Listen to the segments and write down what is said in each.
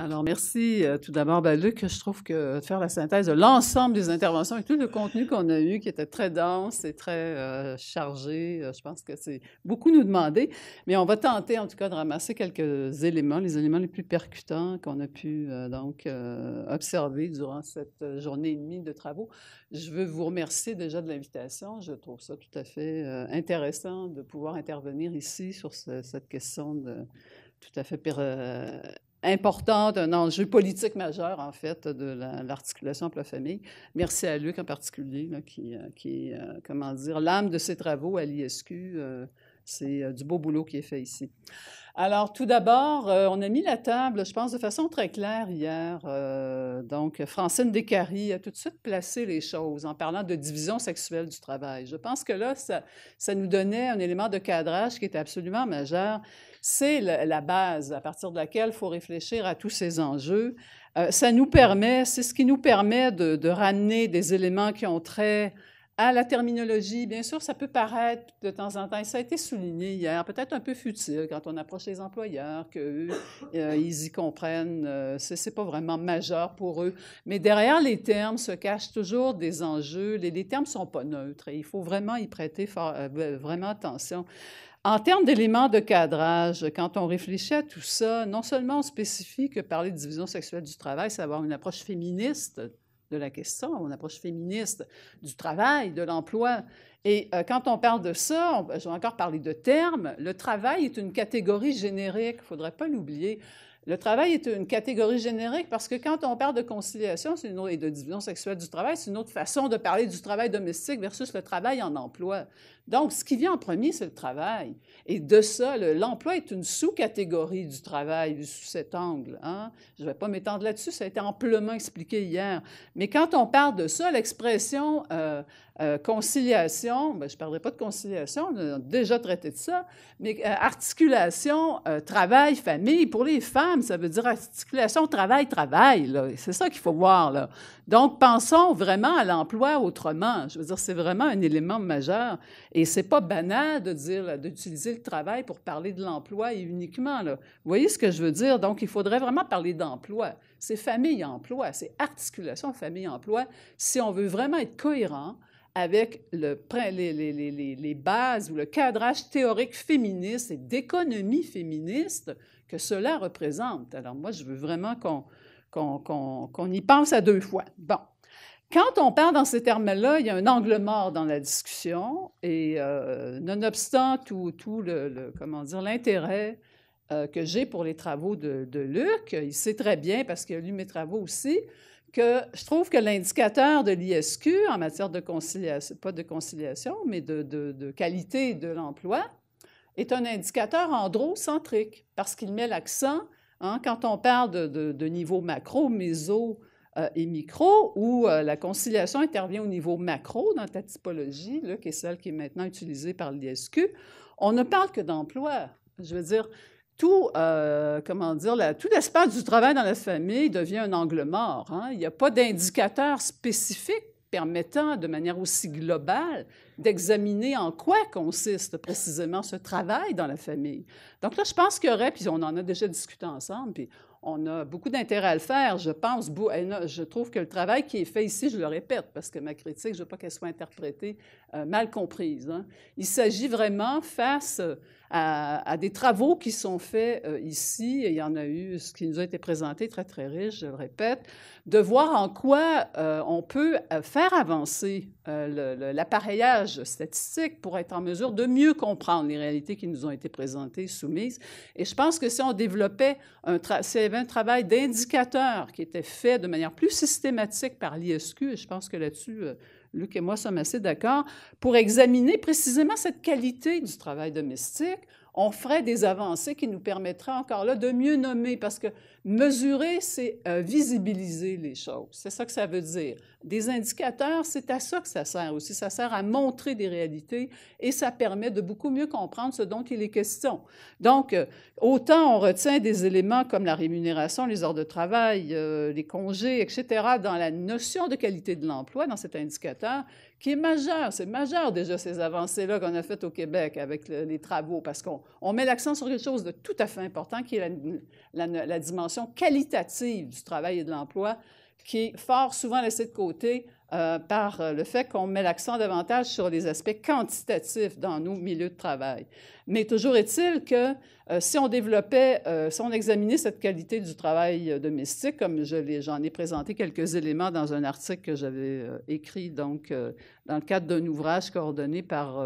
Alors, merci tout d'abord, Luc. Je trouve que de faire la synthèse de l'ensemble des interventions et tout le contenu qu'on a eu, qui était très dense et très chargé, je pense que c'est beaucoup nous demander, mais on va tenter en tout cas de ramasser quelques éléments, les éléments les plus percutants qu'on a pu observer durant cette journée et demie de travaux. Je veux vous remercier déjà de l'invitation. Je trouve ça tout à fait intéressant de pouvoir intervenir ici sur cette question tout à fait importante, un enjeu politique majeur, en fait, de l'articulation emploi-famille. Merci à Luc en particulier, là, qui est, comment dire, l'âme de ses travaux à l'ISQ. C'est du beau boulot qui est fait ici. Alors, tout d'abord, on a mis la table, je pense, de façon très claire hier. Donc, Francine Descaries a tout de suite placé les choses en parlant de division sexuelle du travail. Je pense que là, ça nous donnait un élément de cadrage qui était absolument majeur. C'est la base à partir de laquelle il faut réfléchir à tous ces enjeux. C'est ce qui nous permet de ramener des éléments qui ont trait à la terminologie. Bien sûr, ça peut paraître de temps en temps, et ça a été souligné hier, peut-être un peu futile quand on approche les employeurs, qu'eux, ils y comprennent. C'est pas vraiment majeur pour eux. Mais derrière les termes se cachent toujours des enjeux. Les termes ne sont pas neutres et il faut vraiment y prêter vraiment attention. En termes d'éléments de cadrage, quand on réfléchit à tout ça, non seulement on spécifie que parler de division sexuelle du travail, c'est avoir une approche féministe de la question, une approche féministe du travail, de l'emploi. Et quand on parle de ça, je vais encore parler de termes, le travail est une catégorie générique, il ne faudrait pas l'oublier. Le travail est une catégorie générique parce que quand on parle de conciliation et de division sexuelle du travail, c'est une autre façon de parler du travail domestique versus le travail en emploi. Donc, ce qui vient en premier, c'est le travail. Et de ça, l'emploi est une sous-catégorie du travail, vu sous cet angle. Hein? Je ne vais pas m'étendre là-dessus, ça a été amplement expliqué hier. Mais quand on parle de ça, l'expression conciliation, je ne parlerai pas de conciliation, on a déjà traité de ça, mais articulation, travail, famille, pour les femmes, ça veut dire articulation, travail, c'est ça qu'il faut voir, là. Donc, pensons vraiment à l'emploi autrement. Je veux dire, c'est vraiment un élément majeur. Et c'est pas banal de dire, d'utiliser le travail pour parler de l'emploi et uniquement, là. Vous voyez ce que je veux dire? Donc, il faudrait vraiment parler d'emploi. C'est famille-emploi, c'est articulation famille-emploi. Si on veut vraiment être cohérent avec les bases ou le cadrage théorique féministe et d'économie féministe que cela représente. Alors moi, je veux vraiment qu'on y pense à deux fois. Bon. Quand on parle dans ces termes-là, il y a un angle mort dans la discussion et nonobstant tout comment dire, l'intérêt que j'ai pour les travaux de Luc, il sait très bien, parce qu'il a lu mes travaux aussi, que je trouve que l'indicateur de l'ISQ en matière de conciliation, pas de conciliation, mais de qualité de l'emploi, est un indicateur androcentrique parce qu'il met l'accent, hein, quand on parle de niveau macro, méso et micro, où la conciliation intervient au niveau macro dans ta typologie, là, qui est celle qui est maintenant utilisée par l'ISQ, on ne parle que d'emploi. Je veux dire, tout l'espace du travail dans la famille devient un angle mort. Hein? Il n'y a pas d'indicateur spécifique permettant, de manière aussi globale, d'examiner en quoi consiste précisément ce travail dans la famille. Donc là, je pense qu'il y aurait, puis on en a déjà discuté ensemble, puis on a beaucoup d'intérêt à le faire, je pense. Je trouve que le travail qui est fait ici, je le répète, parce que ma critique, je ne veux pas qu'elle soit interprétée mal comprise. Hein. Il s'agit vraiment, face à des travaux qui sont faits ici, et il y en a eu, ce qui nous a été présenté, très, très riche, je le répète, de voir en quoi on peut faire avancer l'appareillage statistique pour être en mesure de mieux comprendre les réalités qui nous ont été présentées, soumises. Et je pense que si on développait s'il y avait un travail d'indicateur qui était fait de manière plus systématique par l'ISQ, et je pense que là-dessus, Luc et moi sommes assez d'accord, pour examiner précisément cette qualité du travail domestique, on ferait des avancées qui nous permettraient encore là de mieux nommer, parce que mesurer, c'est visibiliser les choses. C'est ça que ça veut dire. Des indicateurs, c'est à ça que ça sert aussi. Ça sert à montrer des réalités et ça permet de beaucoup mieux comprendre ce dont il est question. Donc, autant on retient des éléments comme la rémunération, les heures de travail, les congés, etc., dans la notion de qualité de l'emploi, dans cet indicateur, qui est majeur. C'est majeur déjà ces avancées-là qu'on a faites au Québec avec les travaux, parce qu'on met l'accent sur quelque chose de tout à fait important, qui est la dimension qualitative du travail et de l'emploi, qui est fort souvent laissée de côté par le fait qu'on met l'accent davantage sur les aspects quantitatifs dans nos milieux de travail. Mais toujours est-il que si on développait, si on examinait cette qualité du travail domestique, comme j'en ai présenté quelques éléments dans un article que j'avais écrit donc dans le cadre d'un ouvrage coordonné par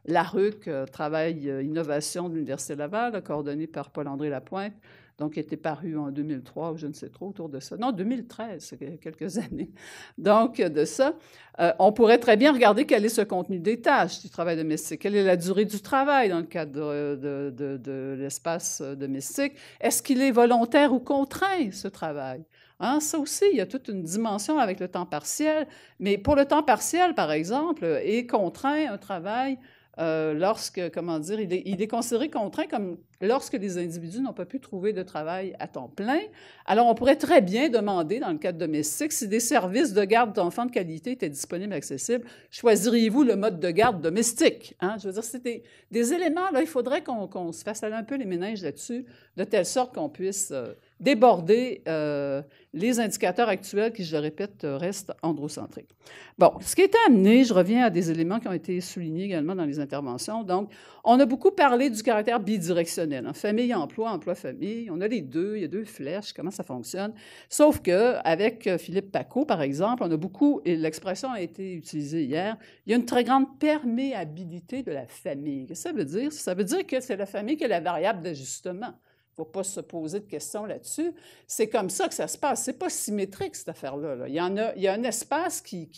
l'ARUC, Travail Innovation de l'Université Laval, coordonné par Paul-André Lapointe, donc qui était paru en 2003 ou je ne sais trop autour de ça. Non, 2013, c'est quelques années. Donc, de ça, on pourrait très bien regarder quel est ce contenu des tâches du travail domestique, quelle est la durée du travail dans le cadre de l'espace domestique. Est-ce qu'il est volontaire ou contraint, ce travail? Hein, ça aussi, il y a toute une dimension avec le temps partiel, mais pour le temps partiel, par exemple, est contraint un travail lorsque, comment dire, il est considéré contraint comme lorsque les individus n'ont pas pu trouver de travail à temps plein. Alors, on pourrait très bien demander, dans le cadre domestique, si des services de garde d'enfants de qualité étaient disponibles et accessibles, choisiriez-vous le mode de garde domestique? Hein? Je veux dire, c'est des éléments, là, il faudrait qu'on se fasse aller un peu les méninges là-dessus, de telle sorte qu'on puisse déborder les indicateurs actuels qui, je le répète, restent androcentriques. Bon, ce qui est amené, je reviens à des éléments qui ont été soulignés également dans les interventions. Donc, on a beaucoup parlé du caractère bidirectionnel, hein, famille-emploi, emploi-famille. On a les deux, il y a deux flèches, comment ça fonctionne. Sauf qu'avec Philippe Pacault, par exemple, on a beaucoup, et l'expression a été utilisée hier, il y a une très grande perméabilité de la famille. Qu'est-ce que ça veut dire? Ça veut dire que c'est la famille qui est la variable d'ajustement. Il ne faut pas se poser de questions là-dessus. C'est comme ça que ça se passe. Ce n'est pas symétrique, cette affaire-là. Là. Il y a un espace qui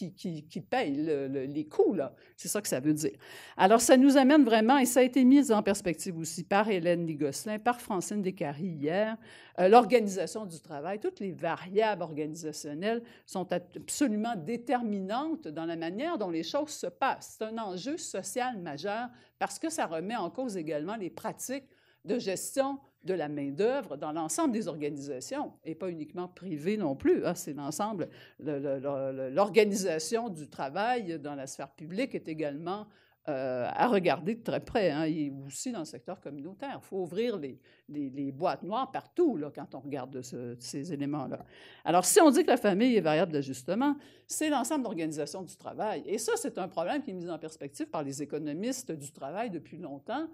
paye les coûts. Là. C'est ça que ça veut dire. Alors, ça nous amène vraiment, et ça a été mis en perspective aussi par Hélène Ligosselin, par Francine Descaries hier, l'organisation du travail. Toutes les variables organisationnelles sont absolument déterminantes dans la manière dont les choses se passent. C'est un enjeu social majeur parce que ça remet en cause également les pratiques de gestion de la main-d'œuvre dans l'ensemble des organisations, et pas uniquement privées non plus. Hein, c'est l'ensemble. L'organisation du travail dans la sphère publique est également à regarder de très près, hein, et aussi dans le secteur communautaire. Il faut ouvrir les boîtes noires partout là, quand on regarde ces éléments-là. Alors, si on dit que la famille est variable d'ajustement, c'est l'ensemble d'organisation du travail. Et ça, c'est un problème qui est mis en perspective par les économistes du travail depuis longtemps,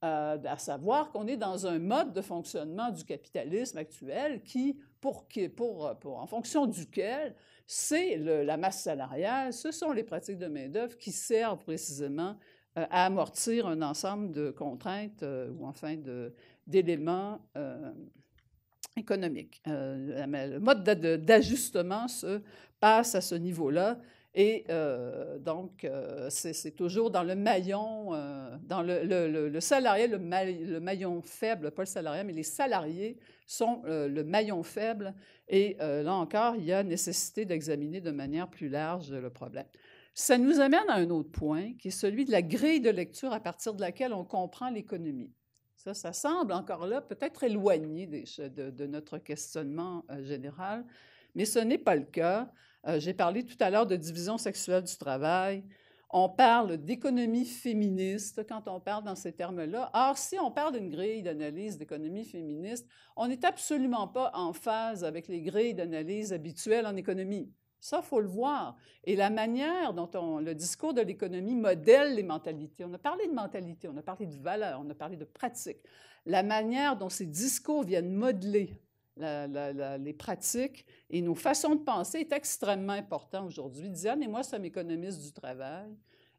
à savoir qu'on est dans un mode de fonctionnement du capitalisme actuel qui, en fonction duquel c'est la masse salariale, ce sont les pratiques de main-d'œuvre qui servent précisément à amortir un ensemble de contraintes ou enfin d'éléments économiques. Le mode d'ajustement se passe à ce niveau-là. Et donc, c'est toujours dans le maillon, dans le salarié, le maillon faible, pas le salarié, mais les salariés sont le maillon faible. Et là encore, il y a nécessité d'examiner de manière plus large le problème. Ça nous amène à un autre point, qui est celui de la grille de lecture à partir de laquelle on comprend l'économie. Ça semble encore là peut-être éloigné de notre questionnement général, mais ce n'est pas le cas. J'ai parlé tout à l'heure de division sexuelle du travail. On parle d'économie féministe quand on parle dans ces termes-là. Or, si on parle d'une grille d'analyse d'économie féministe, on n'est absolument pas en phase avec les grilles d'analyse habituelles en économie. Ça, il faut le voir. Et la manière dont le discours de l'économie modèle les mentalités. On a parlé de mentalité, on a parlé de valeurs, on a parlé de pratiques. La manière dont ces discours viennent modeler les pratiques et nos façons de penser est extrêmement important aujourd'hui. Diane et moi sommes économistes du travail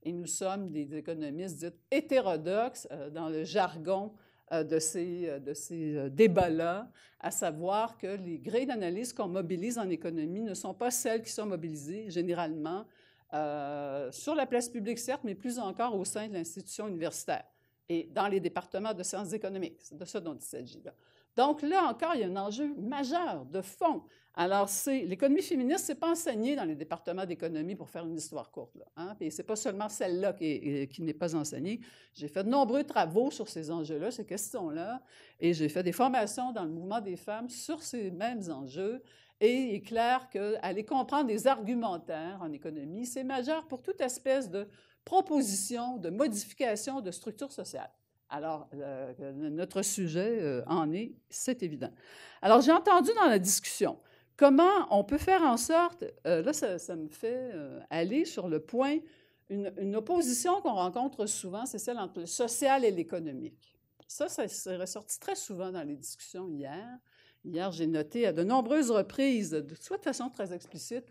et nous sommes des économistes dits hétérodoxes dans le jargon de ces débats-là, à savoir que les grilles d'analyse qu'on mobilise en économie ne sont pas celles qui sont mobilisées généralement sur la place publique, certes, mais plus encore au sein de l'institution universitaire et dans les départements de sciences économiques. C'est de ça dont il s'agit là. Donc là encore, il y a un enjeu majeur de fond. Alors, l'économie féministe, ce n'est pas enseigné dans les départements d'économie pour faire une histoire courte. Là, hein? Et ce n'est pas seulement celle-là qui n'est pas enseignée. J'ai fait de nombreux travaux sur ces enjeux-là, ces questions-là, et j'ai fait des formations dans le mouvement des femmes sur ces mêmes enjeux. Et il est clair qu'aller comprendre des argumentaires en économie, c'est majeur pour toute espèce de proposition, de modification de structure sociale. Alors, notre sujet en est, c'est évident. Alors, j'ai entendu dans la discussion comment on peut faire en sorte, là, ça me fait aller sur le point, une opposition qu'on rencontre souvent, c'est celle entre le social et l'économique. Ça s'est ressorti très souvent dans les discussions hier. Hier, j'ai noté à de nombreuses reprises, soit de façon très explicite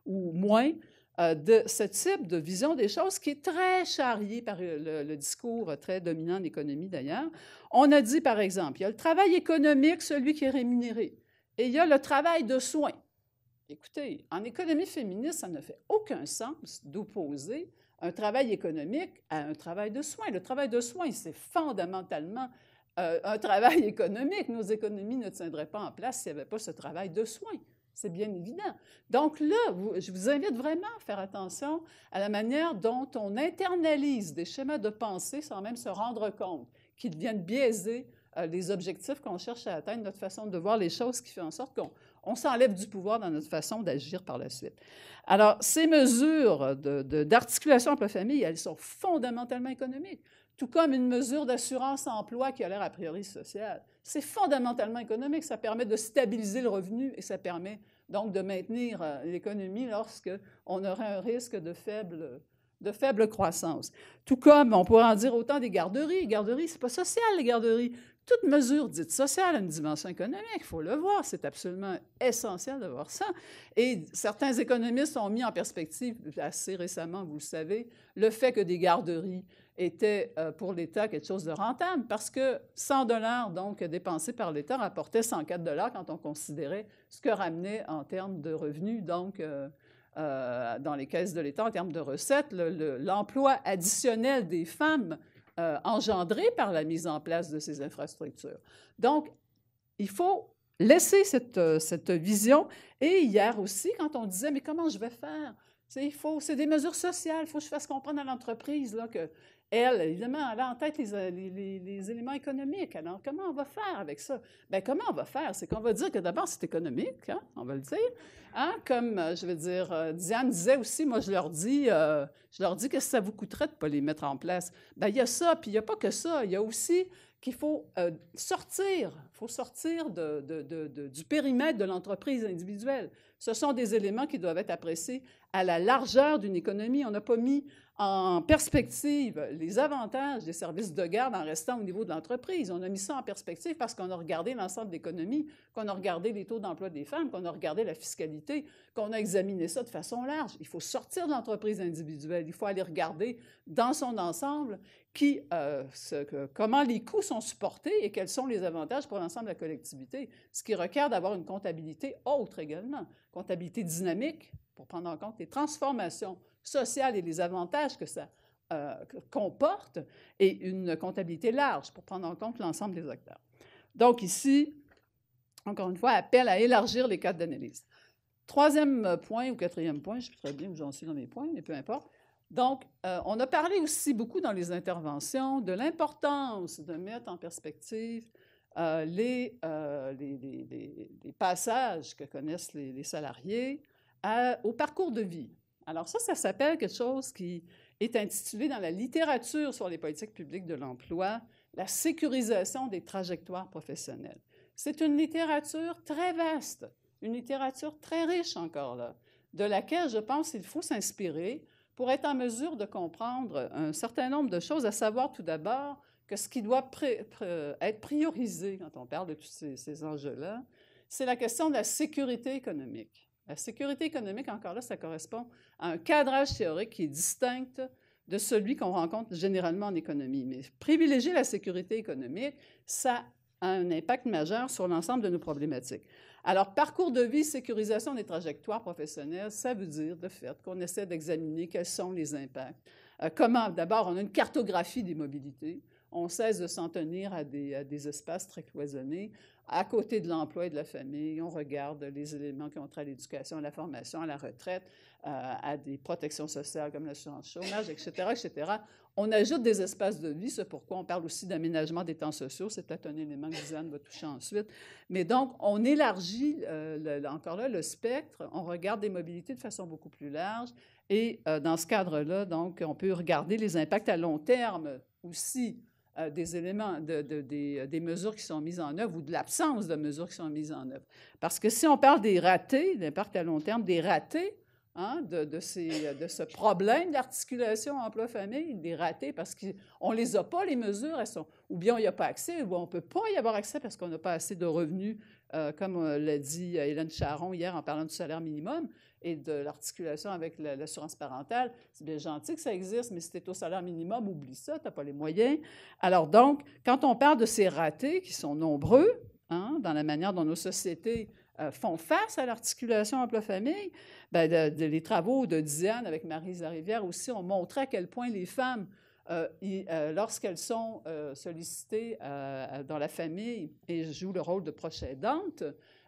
ou moins, de ce type de vision des choses qui est très charrié par le discours très dominant en économie d'ailleurs. On a dit, par exemple, il y a le travail économique, celui qui est rémunéré, et il y a le travail de soins. Écoutez, en économie féministe, ça ne fait aucun sens d'opposer un travail économique à un travail de soins. Le travail de soins, c'est fondamentalement un travail économique. Nos économies ne tiendraient pas en place s'il n'y avait pas ce travail de soins. C'est bien évident. Donc là, je vous invite vraiment à faire attention à la manière dont on internalise des schémas de pensée sans même se rendre compte qu'ils viennent biaiser les objectifs qu'on cherche à atteindre, notre façon de voir les choses qui fait en sorte qu'on s'enlève du pouvoir dans notre façon d'agir par la suite. Alors, ces mesures d'articulation entre la famille, elles sont fondamentalement économiques, tout comme une mesure d'assurance-emploi qui a l'air a priori sociale. C'est fondamentalement économique, ça permet de stabiliser le revenu et ça permet donc de maintenir l'économie lorsqu'on aurait un risque de faible croissance. Tout comme on pourrait en dire autant des garderies. Les garderies, ce n'est pas social, les garderies. Toute mesure dite sociale a une dimension économique, il faut le voir, c'est absolument essentiel de voir ça. Et certains économistes ont mis en perspective, assez récemment, vous le savez, le fait que des garderies étaient pour l'État quelque chose de rentable, parce que 100 $ donc dépensés par l'État rapportaient 104 $ quand on considérait ce que ramenait en termes de revenus, donc dans les caisses de l'État, en termes de recettes, l'emploi additionnel des femmes engendré par la mise en place de ces infrastructures. Donc, il faut laisser cette vision. Et hier aussi, quand on disait, mais comment je vais faire? C'est des mesures sociales, il faut que je fasse comprendre à l'entreprise qu'elle, évidemment, elle a en tête les éléments économiques. Alors, comment on va faire avec ça? Bien, comment on va faire? C'est qu'on va dire que d'abord, c'est économique, hein? On va le dire. Hein? Comme, je veux dire, Diane disait aussi, moi, je leur dis qu'est-ce que ça vous coûterait de ne pas les mettre en place? Bien, il y a ça, puis il n'y a pas que ça. Il y a aussi qu'il faut sortir du périmètre de l'entreprise individuelle. Ce sont des éléments qui doivent être appréciés à la largeur d'une économie. On n'a pas mis en perspective les avantages des services de garde en restant au niveau de l'entreprise. On a mis ça en perspective parce qu'on a regardé l'ensemble de l'économie, qu'on a regardé les taux d'emploi des femmes, qu'on a regardé la fiscalité, qu'on a examiné ça de façon large. Il faut sortir de l'entreprise individuelle. Il faut aller regarder dans son ensemble comment les coûts sont supportés et quels sont les avantages pour l'ensemble de la collectivité, ce qui requiert d'avoir une comptabilité autre également, comptabilité dynamique pour prendre en compte les transformations sociales et les avantages que ça comporte, et une comptabilité large pour prendre en compte l'ensemble des acteurs. Donc ici, encore une fois, appel à élargir les cadres d'analyse. Troisième point ou quatrième point, je ne sais pas très bien où j'en suis dans mes points, mais peu importe. Donc, on a parlé aussi beaucoup dans les interventions de l'importance de mettre en perspective les passages que connaissent les salariés au parcours de vie. Alors ça s'appelle quelque chose qui est intitulé dans la littérature sur les politiques publiques de l'emploi, la sécurisation des trajectoires professionnelles. C'est une littérature très vaste, une littérature très riche encore là, de laquelle je pense qu'il faut s'inspirer pour être en mesure de comprendre un certain nombre de choses, à savoir tout d'abord que ce qui doit être priorisé quand on parle de tous ces enjeux-là, c'est la question de la sécurité économique. La sécurité économique, encore là, ça correspond à un cadrage théorique qui est distinct de celui qu'on rencontre généralement en économie. Mais privilégier la sécurité économique, ça a un impact majeur sur l'ensemble de nos problématiques. Alors, parcours de vie, sécurisation des trajectoires professionnelles, ça veut dire, de fait, qu'on essaie d'examiner quels sont les impacts. Comment, d'abord, on a une cartographie des mobilités. on cesse de s'en tenir à des espaces très cloisonnés. À côté de l'emploi et de la famille, on regarde les éléments qui ont trait à l'éducation, à la formation, à la retraite, à des protections sociales comme l'assurance chômage, etc., etc. On ajoute des espaces de vie, c'est pourquoi on parle aussi d'aménagement des temps sociaux. C'est peut-être un élément que Diane va toucher ensuite. Mais donc, on élargit encore là le spectre, on regarde des mobilités de façon beaucoup plus large. Et dans ce cadre-là, donc, on peut regarder les impacts à long terme aussi des éléments, des mesures qui sont mises en œuvre ou de l'absence de mesures qui sont mises en œuvre. Parce que si on parle des ratés, l'impact à long terme, des ratés, hein, de ce problème d'articulation emploi-famille, des ratés, parce qu'on ne les a pas, les mesures, ou bien il n'y a pas accès, ou on ne peut pas y avoir accès parce qu'on n'a pas assez de revenus, comme l'a dit Hélène Charron hier en parlant du salaire minimum et de l'articulation avec l'assurance parentale. C'est bien gentil que ça existe, mais si tu es au salaire minimum, oublie ça, tu n'as pas les moyens. Alors donc, quand on parle de ces ratés qui sont nombreux, hein, dans la manière dont nos sociétés font face à l'articulation emploi-famille, bien, les travaux de Diane avec Maryse Larivière aussi ont montré à quel point les femmes, lorsqu'elles sont sollicitées dans la famille et jouent le rôle de proche aidante,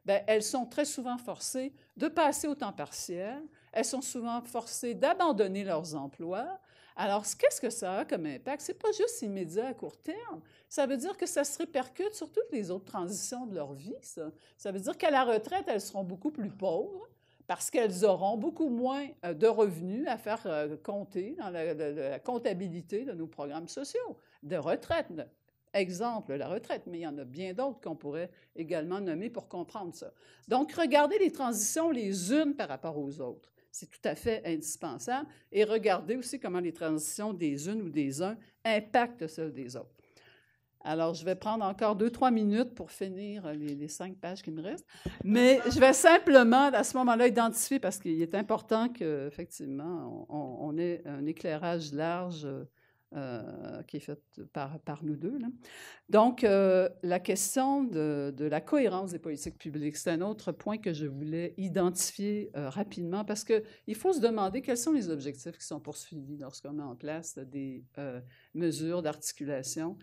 bien, elles sont très souvent forcées de passer au temps partiel, elles sont souvent forcées d'abandonner leurs emplois. Alors, qu'est-ce que ça a comme impact? Ce n'est pas juste immédiat à court terme. Ça veut dire que ça se répercute sur toutes les autres transitions de leur vie, ça. Ça veut dire qu'à la retraite, elles seront beaucoup plus pauvres parce qu'elles auront beaucoup moins de revenus à faire compter dans la comptabilité de nos programmes sociaux de retraite. Exemple, la retraite, mais il y en a bien d'autres qu'on pourrait également nommer pour comprendre ça. Donc, regardez les transitions les unes par rapport aux autres. C'est tout à fait indispensable. Et regardez aussi comment les transitions des unes ou des uns impactent celles des autres. Alors, je vais prendre encore 2-3 minutes pour finir les 5 pages qui me restent. Mais je vais simplement, à ce moment-là, identifier, parce qu'il est important qu'effectivement, on ait un éclairage large qui est fait par nous deux, là. Donc, la question de la cohérence des politiques publiques, c'est un autre point que je voulais identifier rapidement parce qu'il faut se demander quels sont les objectifs qui sont poursuivis lorsqu'on met en place des mesures d'articulation.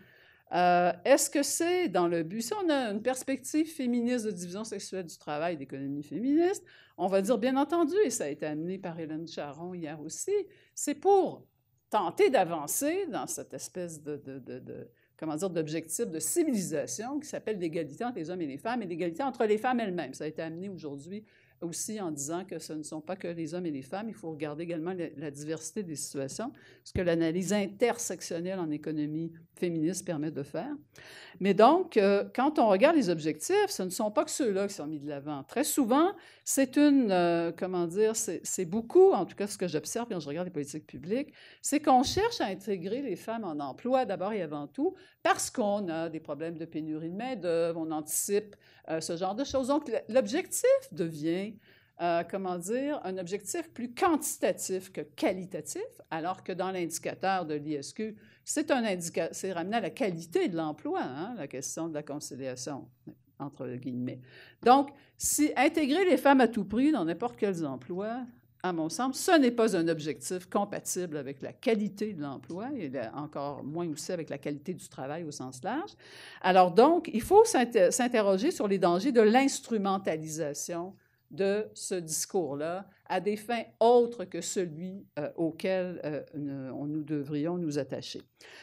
Est-ce que c'est dans le but, si on a une perspective féministe de division sexuelle du travail, d'économie féministe, on va dire, bien entendu, et ça a été amené par Hélène Charron hier aussi, c'est pour tenter d'avancer dans cette espèce comment dire, d'objectif de civilisation qui s'appelle l'égalité entre les hommes et les femmes et l'égalité entre les femmes elles-mêmes. Ça a été amené aujourd'hui aussi en disant que ce ne sont pas que les hommes et les femmes, il faut regarder également la diversité des situations, ce que l'analyse intersectionnelle en économie féministe permet de faire. Mais donc, quand on regarde les objectifs, ce ne sont pas que ceux-là qui sont mis de l'avant. Très souvent, c'est comment dire, c'est beaucoup, en tout cas ce que j'observe quand je regarde les politiques publiques, c'est qu'on cherche à intégrer les femmes en emploi d'abord et avant tout parce qu'on a des problèmes de pénurie de main-d'œuvre, on anticipe ce genre de choses. Donc, l'objectif devient, comment dire, un objectif plus quantitatif que qualitatif, alors que dans l'indicateur de l'ISQ, c'est ramené à la qualité de l'emploi, hein, la question de la conciliation, entre guillemets. Donc, si intégrer les femmes à tout prix dans n'importe quels emplois, à mon sens, ce n'est pas un objectif compatible avec la qualité de l'emploi et encore moins aussi avec la qualité du travail au sens large. Alors donc, il faut s'interroger sur les dangers de l'instrumentalisation de ce discours-là à des fins autres que celui auquel nous devrions nous attacher.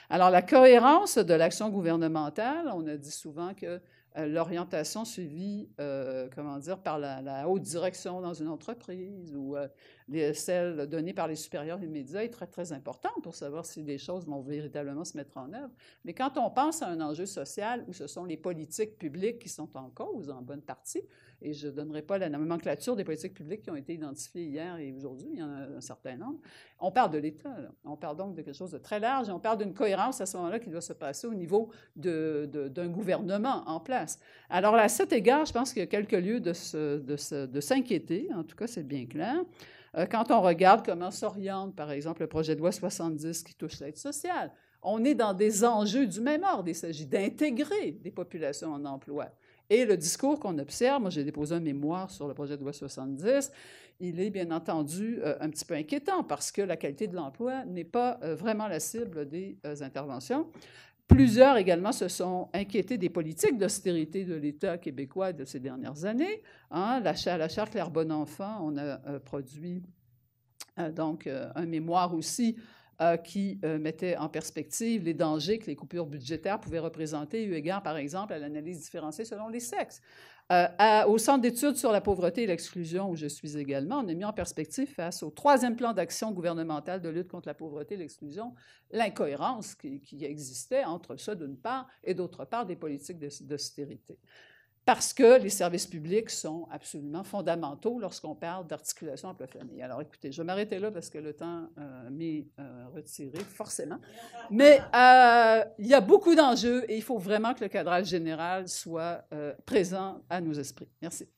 Alors, la cohérence de l'action gouvernementale, on a dit souvent que l'orientation suivie, comment dire, par la haute direction dans une entreprise ou celle donnée par les supérieurs des médias est très, très importante pour savoir si les choses vont véritablement se mettre en œuvre. Mais quand on pense à un enjeu social où ce sont les politiques publiques qui sont en cause, en bonne partie, et je ne donnerai pas la nomenclature des politiques publiques qui ont été identifiées hier et aujourd'hui, il y en a un certain nombre, on parle de l'État. On parle donc de quelque chose de très large et on parle d'une cohérence à ce moment-là qui doit se passer au niveau d'un gouvernement en place. Alors, à cet égard, je pense qu'il y a quelques lieux de s'inquiéter, en tout cas, c'est bien clair. Quand on regarde comment s'oriente, par exemple, le projet de loi 70 qui touche l'aide sociale, on est dans des enjeux du même ordre. Il s'agit d'intégrer des populations en emploi. Et le discours qu'on observe, moi j'ai déposé un mémoire sur le projet de loi 70, il est bien entendu un petit peu inquiétant parce que la qualité de l'emploi n'est pas vraiment la cible des interventions. Plusieurs également se sont inquiétés des politiques d'austérité de l'État québécois de ces dernières années. Hein, la chaire Claire-Bonenfant, on a produit donc un mémoire aussi qui mettait en perspective les dangers que les coupures budgétaires pouvaient représenter, eu égard, par exemple, à l'analyse différenciée selon les sexes. Au Centre d'études sur la pauvreté et l'exclusion, où je suis également, on a mis en perspective, face au 3e plan d'action gouvernemental de lutte contre la pauvreté et l'exclusion, l'incohérence qui existait entre ça, d'une part, et d'autre part, des politiques d'austérité. Parce que les services publics sont absolument fondamentaux lorsqu'on parle d'articulation emploi-famille. Alors, écoutez, je vais m'arrêter là parce que le temps m'est retiré, forcément. Mais il y a beaucoup d'enjeux et il faut vraiment que le cadrage général soit présent à nos esprits. Merci.